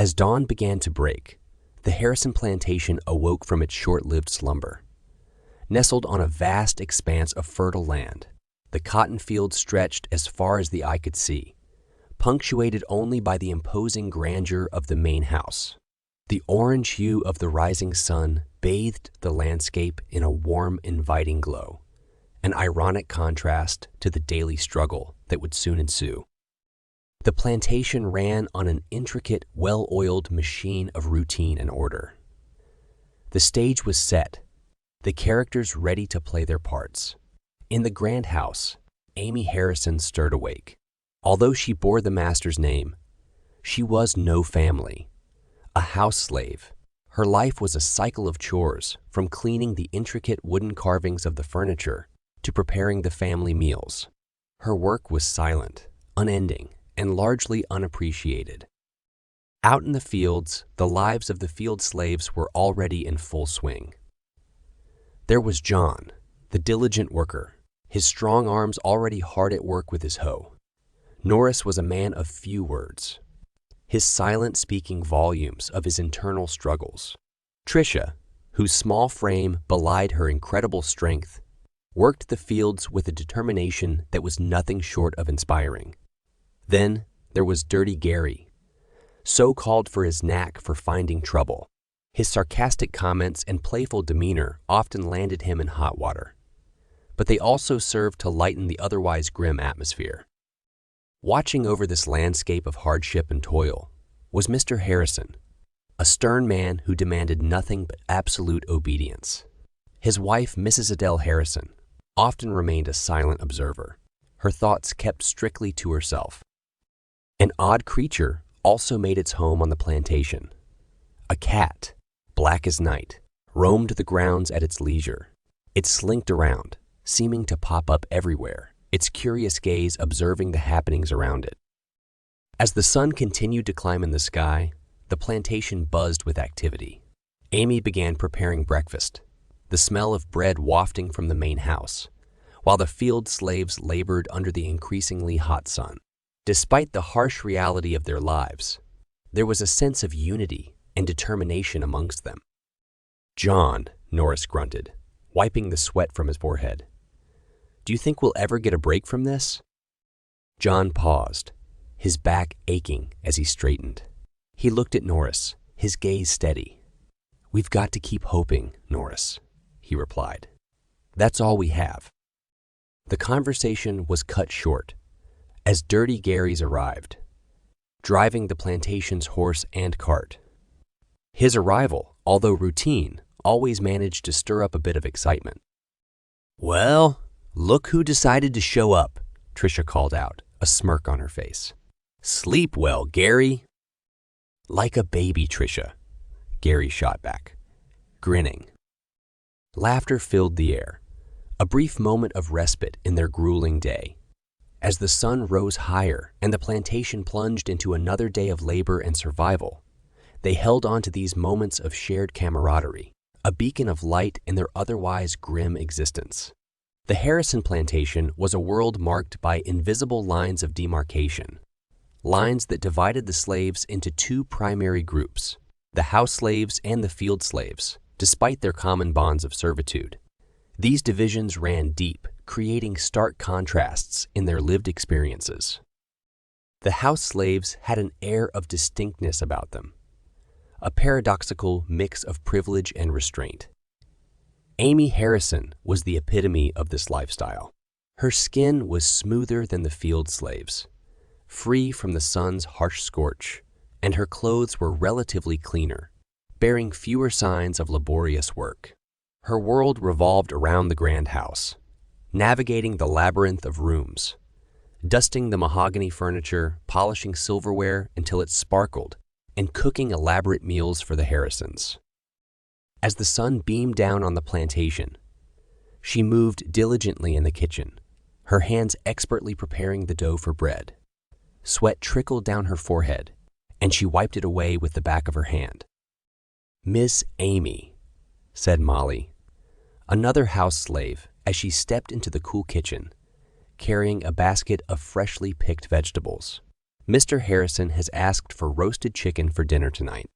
As dawn began to break, the Harrison plantation awoke from its short-lived slumber. Nestled on a vast expanse of fertile land, the cotton fields stretched as far as the eye could see, punctuated only by the imposing grandeur of the main house. The orange hue of the rising sun bathed the landscape in a warm, inviting glow, an ironic contrast to the daily struggle that would soon ensue. The plantation ran on an intricate, well-oiled machine of routine and order. The stage was set, the characters ready to play their parts. In the grand house, Amy Harrison stirred awake. Although she bore the master's name, she was no family. A house slave, her life was a cycle of chores, from cleaning the intricate wooden carvings of the furniture to preparing the family meals. Her work was silent, unending, and largely unappreciated. Out in the fields, the lives of the field slaves were already in full swing. There was John, the diligent worker, his strong arms already hard at work with his hoe. Norris was a man of few words, his silence speaking volumes of his internal struggles. Tricia, whose small frame belied her incredible strength, worked the fields with a determination that was nothing short of inspiring. Then there was Dirty Gary, so called for his knack for finding trouble. His sarcastic comments and playful demeanor often landed him in hot water, but they also served to lighten the otherwise grim atmosphere. Watching over this landscape of hardship and toil was Mr. Harrison, a stern man who demanded nothing but absolute obedience. His wife, Mrs. Adele Harrison, often remained a silent observer, her thoughts kept strictly to herself. An odd creature also made its home on the plantation. A cat, black as night, roamed the grounds at its leisure. It slinked around, seeming to pop up everywhere, its curious gaze observing the happenings around it. As the sun continued to climb in the sky, the plantation buzzed with activity. Amy began preparing breakfast, the smell of bread wafting from the main house, while the field slaves labored under the increasingly hot sun. Despite the harsh reality of their lives, there was a sense of unity and determination amongst them. "John," Norris grunted, wiping the sweat from his forehead, "do you think we'll ever get a break from this?" John paused, his back aching as he straightened. He looked at Norris, his gaze steady. "We've got to keep hoping, Norris," he replied. "That's all we have." The conversation was cut short as Dirty Gary's arrived, driving the plantation's horse and cart. His arrival, although routine, always managed to stir up a bit of excitement. "Well, look who decided to show up," Tricia called out, a smirk on her face. "Sleep well, Gary." "Like a baby, Tricia," Gary shot back, grinning. Laughter filled the air, a brief moment of respite in their grueling day. As the sun rose higher and the plantation plunged into another day of labor and survival, they held on to these moments of shared camaraderie, a beacon of light in their otherwise grim existence. The Harrison plantation was a world marked by invisible lines of demarcation, lines that divided the slaves into two primary groups, the house slaves and the field slaves, despite their common bonds of servitude. These divisions ran deep, creating stark contrasts in their lived experiences. The house slaves had an air of distinctness about them, a paradoxical mix of privilege and restraint. Amy Harrison was the epitome of this lifestyle. Her skin was smoother than the field slaves, free from the sun's harsh scorch, and her clothes were relatively cleaner, bearing fewer signs of laborious work. Her world revolved around the grand house, navigating the labyrinth of rooms, dusting the mahogany furniture, polishing silverware until it sparkled, and cooking elaborate meals for the Harrisons. As the sun beamed down on the plantation, she moved diligently in the kitchen, her hands expertly preparing the dough for bread. Sweat trickled down her forehead, and she wiped it away with the back of her hand. "Miss Amy," said Molly, another house slave, as she stepped into the cool kitchen, carrying a basket of freshly picked vegetables. Mr. Harrison has asked for roasted chicken for dinner tonight."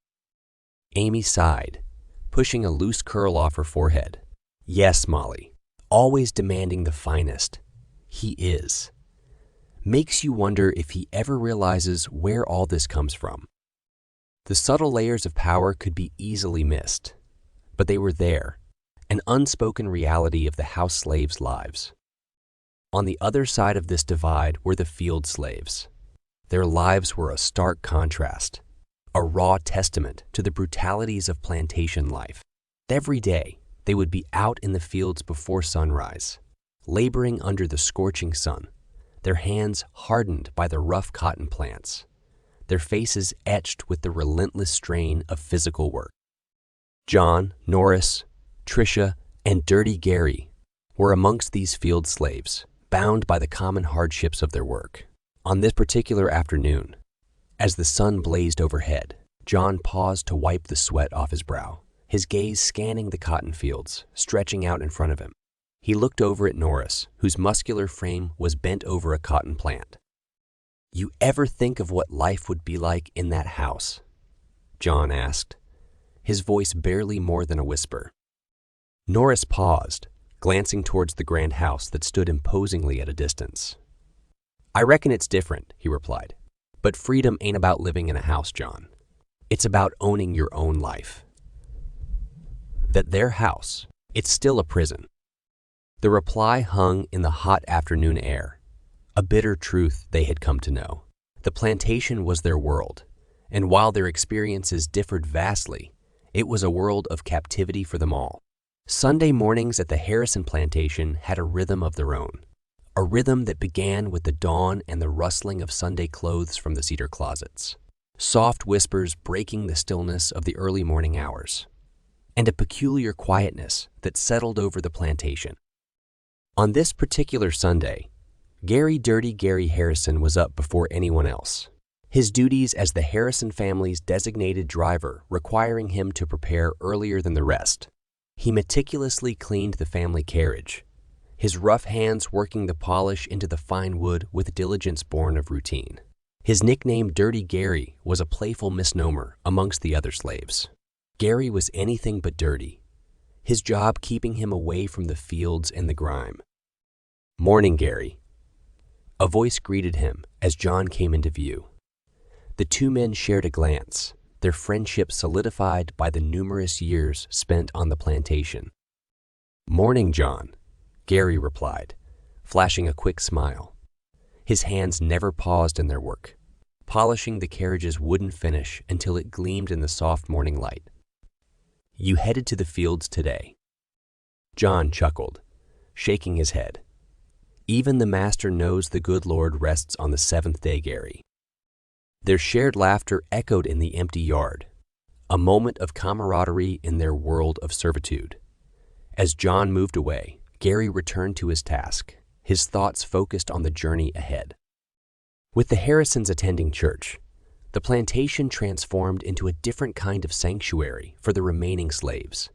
Amy sighed, pushing a loose curl off her forehead. "Yes, Molly, always demanding the finest. He is. Makes you wonder if he ever realizes where all this comes from." The subtle layers of power could be easily missed, but they were there, an unspoken reality of the house slaves' lives. On the other side of this divide were the field slaves. Their lives were a stark contrast, a raw testament to the brutalities of plantation life. Every day, they would be out in the fields before sunrise, laboring under the scorching sun, their hands hardened by the rough cotton plants, their faces etched with the relentless strain of physical work. John, Norris, Tricia, and Dirty Gary were amongst these field slaves, bound by the common hardships of their work. On this particular afternoon, as the sun blazed overhead, John paused to wipe the sweat off his brow, his gaze scanning the cotton fields stretching out in front of him. He looked over at Norris, whose muscular frame was bent over a cotton plant. "You ever think of what life would be like in that house?" John asked, his voice barely more than a whisper. Norris paused, glancing towards the grand house that stood imposingly at a distance. "I reckon it's different," he replied. "But freedom ain't about living in a house, John. It's about owning your own life. That their house, it's still a prison." The reply hung in the hot afternoon air, a bitter truth they had come to know. The plantation was their world, and while their experiences differed vastly, it was a world of captivity for them all. Sunday mornings at the Harrison plantation had a rhythm of their own, a rhythm that began with the dawn and the rustling of Sunday clothes from the cedar closets, soft whispers breaking the stillness of the early morning hours, and a peculiar quietness that settled over the plantation. On this particular Sunday, Dirty Gary Harrison was up before anyone else, his duties as the Harrison family's designated driver requiring him to prepare earlier than the rest. He meticulously cleaned the family carriage, his rough hands working the polish into the fine wood with diligence born of routine. His nickname Dirty Gary was a playful misnomer amongst the other slaves. Gary was anything but dirty, his job keeping him away from the fields and the grime. "Morning, Gary." A voice greeted him as John came into view. The two men shared a glance, their friendship solidified by the numerous years spent on the plantation. "Morning, John," Gary replied, flashing a quick smile. His hands never paused in their work, polishing the carriage's wooden finish until it gleamed in the soft morning light. "You headed to the fields today?" John chuckled, shaking his head. "Even the master knows the good Lord rests on the seventh day, Gary." Their shared laughter echoed in the empty yard, a moment of camaraderie in their world of servitude. As John moved away, Gary returned to his task, his thoughts focused on the journey ahead. With the Harrisons attending church, the plantation transformed into a different kind of sanctuary for the remaining slaves.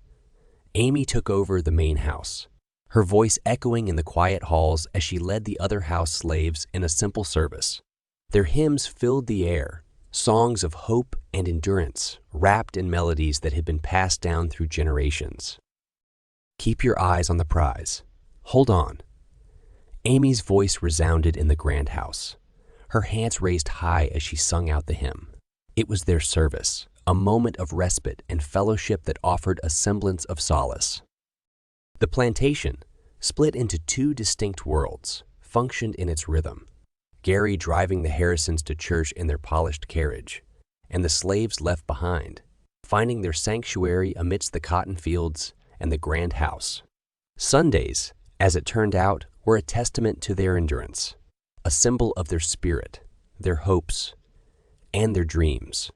Amy took over the main house, her voice echoing in the quiet halls as she led the other house slaves in a simple service. Their hymns filled the air, songs of hope and endurance, wrapped in melodies that had been passed down through generations. "Keep your eyes on the prize. Hold on." Amy's voice resounded in the grand house, her hands raised high as she sung out the hymn. It was their service, a moment of respite and fellowship that offered a semblance of solace. The plantation, split into two distinct worlds, functioned in its rhythm. Gary driving the Harrisons to church in their polished carriage, and the slaves left behind, finding their sanctuary amidst the cotton fields and the grand house. Sundays, as it turned out, were a testament to their endurance, a symbol of their spirit, their hopes, and their dreams.